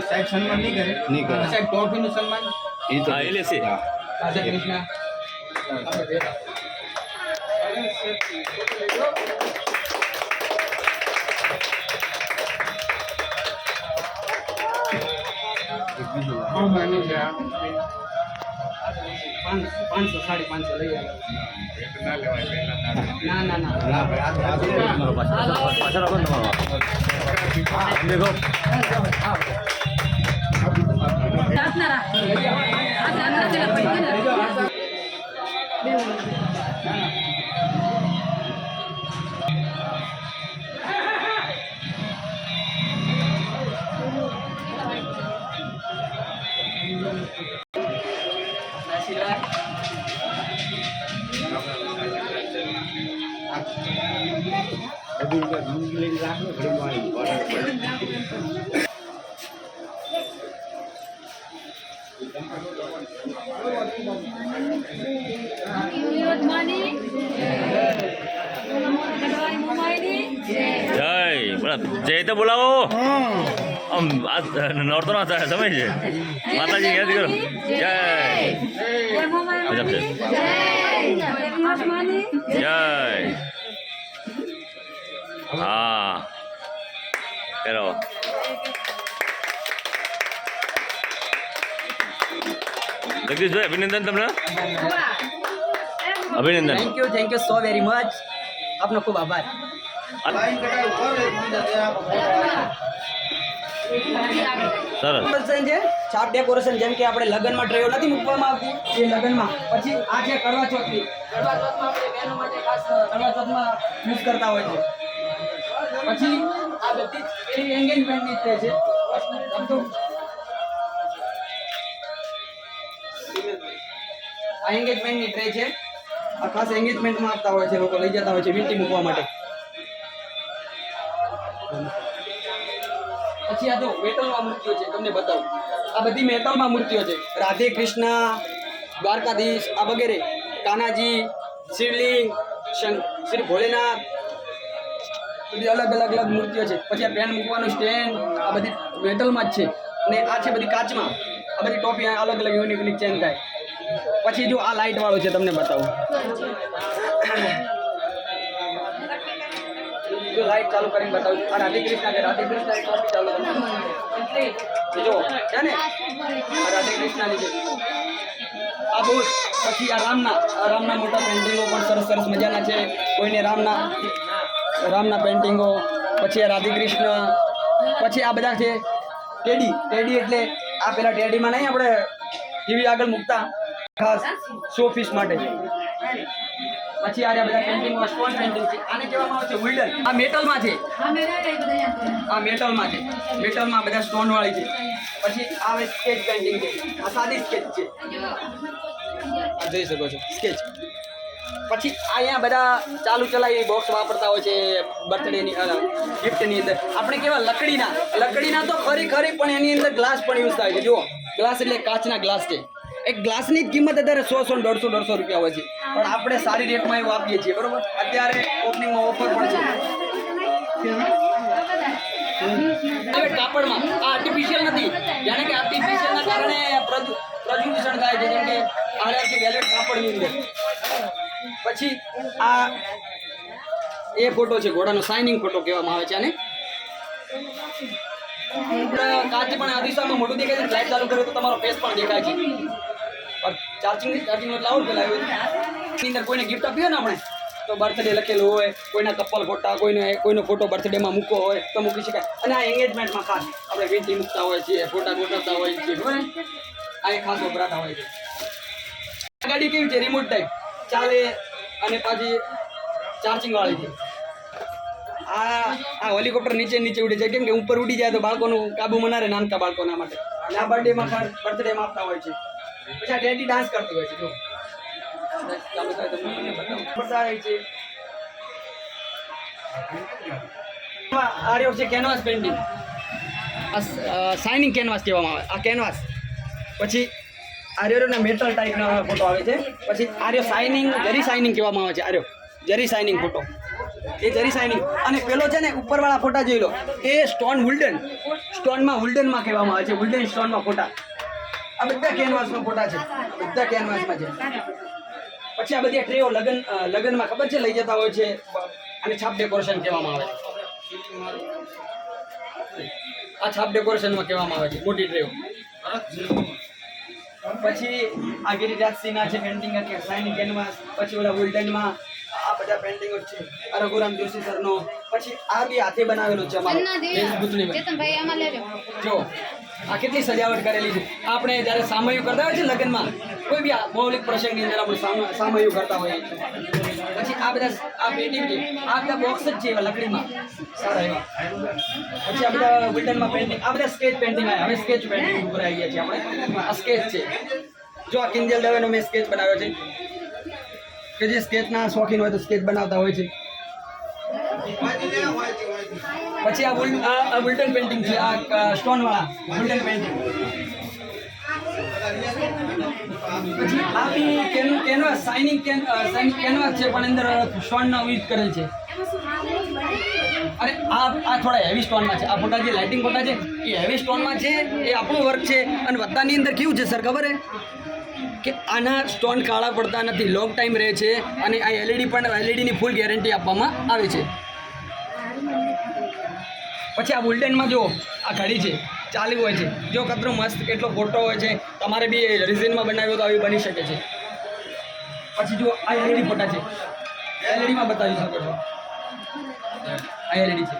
સાહેબ સન્માન નહીં કરે સાહેબ ટ્રોફીનું સન્માન એ તો એ લેશે રાધા કૃષ્ણ પાંચસો 550 લઈ આવ્યા ના પાછળ આવો તમારો દેખો જય તો બોલાવો આમ નોરતો ના થાય સમય છે માતાજી યાદ કરો જય જય હા કરો જગદીશભાઈ અભિનંદન તમને અભિનંદન thank you so very much આપનો ખૂબ આભાર સરસ છે છાપ ડેકોરેશન જેમ કે આપણે લગ્નમાં ટ્રેઓ નથી મૂકવામાં આવતી એ લગ્નમાં પછી આ છે કરવા ચોથની કરવા ચોથમાં આપણે બહેનો માટે ખાસ કરવા ચોથમાં યુઝ કરતા હોય છે પછી આ બધી એની એન્ગેજમેન્ટની ટ્રે છે આ એન્ગેજમેન્ટની ટ્રે છે આ ખાસ એન્ગેજમેન્ટમાં આપતા હોય છે લોકો લઈ જતા હોય છે વીંટી મૂકવા માટે પછી આ જો મેટલમાં મૂર્તિઓ છે તમને બતાવું આ બધી મેટલમાં મૂર્તિઓ છે રાધે કૃષ્ણ દ્વારકાધીશ આ વગેરે કાનાજી શિવલિંગ શ્રી ભોલેનાથ બધી અલગ અલગ મૂર્તિઓ છે પછી આ પેન મૂકવાનું સ્ટેન્ડ આ બધી મેટલમાં જ છે અને આ છે બધી કાચમાં આ બધી ટોપી અલગ અલગ યુનિક ચેન્જ થાય પછી જો આ લાઇટ વાળો છે તમને બતાવું જો લાઈટ ચાલુ કરીને બતાવું આ રાધે કૃષ્ણ છે રાધે કૃષ્ણ એક ટોપી ચાલુ જો છે ને આ રાધે કૃષ્ણની છે આ બહુ પછી આ રામના મોટા પેન્ટિંગો પણ સરસ મજાના છે કોઈને રામના પેન્ટિંગો પછી આ રાધે કૃષ્ણ પછી આ બધા છે ટેડી એટલે આ પેલા ટેડીમાં નહીં આપણે ટીવી આગળ મૂકતા ખાસ શો પીસ માટે પછી આ બધા પેન્ટિંગ સ્ટોન પેન્ટિંગ છે આને કહેવામાં આવે છે વુડન આ મેટલમાં છે મેટલમાં બધા સ્ટોન વાળી છે પછી આવે સ્કેચ પેન્ટિંગ છે આ સાદી સ્કેચ છે આ જોઈ શકો છો સ્કેચ પછી અહીંયા બધા ચાલુ ચલાવી બોક્સ વાપરતા હોય છે બર્થડેની ગિફ્ટની અંદર આપણે કેવા લકડીના તો ખરી પણ એની અંદર ગ્લાસ પણ યુઝ થાય છે જુઓ ગ્લાસ એટલે કાચના ગ્લાસ છે એક ગ્લાસની જ કિંમત અત્યારે 100 150 રૂપિયા હોય છે પણ આપણે સારી રેટમાં એવું આપીએ છીએ બરોબર અત્યારે ઓપનિંગમાં ઓફર પણ છે કાપડમાં આ આર્ટિફિશિયલ નથી જાણે કે આર્ટિફિશિયલના કારણે પ્રદૂષણ થાય છે જેમ કે આર્યાથી વેલ્વેટ કાપડની અંદર પછી આ એ ફોટો છે ઘોડાનો શાઇનિંગ ફોટો કહેવામાં આવે છે આને કાચ પણ આ દિશામાં મોટું દેખાય છે લાઈટ ચાલુ કરો તો તમારો ફેસ પણ દેખાય છે ચાર્જિંગ એટલે આવું પેલા એની અંદર કોઈને ગિફ્ટ આપ્યો ને આપણે તો બર્થડે લખેલું હોય કોઈના કપલ ફોટા કોઈનો ફોટો બર્થડેમાં મૂકવો હોય તો મૂકી શકાય અને આ એંગેજમેન્ટમાં ખાસ આપણે વીંટી મૂકતા હોય છીએ ફોટા ગોઠવતા હોય છીએ બરાબર આ એ ખાસ વપરાતા હોય છે આ ગાડી કેવી છે રિમોટ ટાઈપ ચાલે અને પાછી ચાર્જિંગ વાળી છે આ હેલિકોપ્ટર નીચે ઉડે છે કેમ કે ઉપર ઉડી જાય તો બાળકોનું કાબુમાં ના રહે નાનકા બાળકોના માટે આ બર્થડેમાં આપતા હોય છે પછી આ ડેડી ડાન્સ કરતી હોય છે જો ચાલુ થાય તમને બતાવે છે આ રહ્યો છે કેનવાસ પેઇન્ટિંગ આ શાઇનિંગ કેનવાસ કહેવામાં આવે આ કેનવાસ પછી આર્યોના મેટલ ટાઈપનો ફોટો આવે છે પછી આર્યો શાઇનિંગ જરી શાઇનિંગ કહેવામાં આવે છે આર્યો જરી શાઇનિંગ ફોટો એ જરી શાઇનિંગ. અને પેલો છે ને ઉપરવાળા ફોટા જોઈ લો, એ સ્ટોન સ્ટોનમાં વુલ્ડનમાં કહેવામાં આવે છે, વુલ્ડન સ્ટોનમાં ફોટા. આ બધા કેનવાસમાં ફોટા છે, બધા કેનવાસમાં છે. પછી આ બધી ટ્રેઓ લગનમાં ખબર છે લઈ જતા હોય છે, અને છાપ ડેકોરેશન કહેવામાં આવે છે. આ છાપ ડેકોરેશનમાં કહેવામાં આવે છે, મોટી ટ્રેઓ. પછી આ ગિરિરાજ સિંહના છે પેન્ટિંગ છે, શાઇનિંગ કેનવાસ. પછી ઓલા વુલ્ડનમાં આ બધા પેન્ટિંગો છે, આ રઘુરામ જોશી સરનો. પછી આ બી હાથે બનાવેલું છે અમારો જો આ કેટલી સજાવટ કરેલી છે. આપણે જ્યારે સામયું કરતા હોય છે લગ્નમાં, કોઈ બી મૌલિક પ્રસંગની અંદર આપણે સામયું કરતા હોઈએ. પછી આ બધા આ પેન્ટિંગ છે, આ બધા બોક્સ જ છે એવા લકડીમાં સારા એવા. પછી આ બધા વુલ્ડનમાં પેન્ટિંગ, આ બધા સ્કેચ પેન્ટિંગ આવ્યા. હવે સ્કેચ પેન્ટિંગ ઉપર આવી ગયા છે આપણે. આ સ્કેચ છે, જો આ કિંજલ દવેનો મેં સ્કેચ બનાવ્યો છે, કે જે સ્કેચના શોખીન હોય તો સ્કેચ બનાવતા હોય છે. પછી આ વુલ્ટન પેન્ટિંગ છે, આ સ્ટોનવાળા વુલ્ટન પેન્ટિંગ. પછી આ બી કેનવાસ શાઇનિંગ કેનવાસ છે, પણ અંદર સ્ટોનનો યુઝ કરેલ છે. અરે આ થોડા હેવી સ્ટોનમાં છે. આ ફોટા જે લાઇટિંગ ફોટા છે એ હેવી સ્ટોનમાં છે, એ આપણું વર્ક છે. અને બધાની અંદર કેવું છે સર ખબર હે કે આના સ્ટોન કાળા પડતા નથી, લોંગ ટાઈમ રહે છે. અને આ એલઈડીની ફૂલ ગેરંટી આપવામાં આવે છે. પછી આ વુલ્ડનમાં જો આ ઘડી છે, ચાલુ હોય છે, જો કતરો મસ્ત કેટલો ફોટો હોય છે. તમારે બી રિઝિનમાં બનાવ્યો તો આવી બની શકે છે. પછી જો આ એલઈડી ફોટા છે, એલઈડીમાં બતાવી શકો છો. આ એલઈડી છે,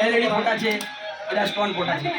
એલઈડી ફોટા છે, બધા સ્ટોન ફોટા છે.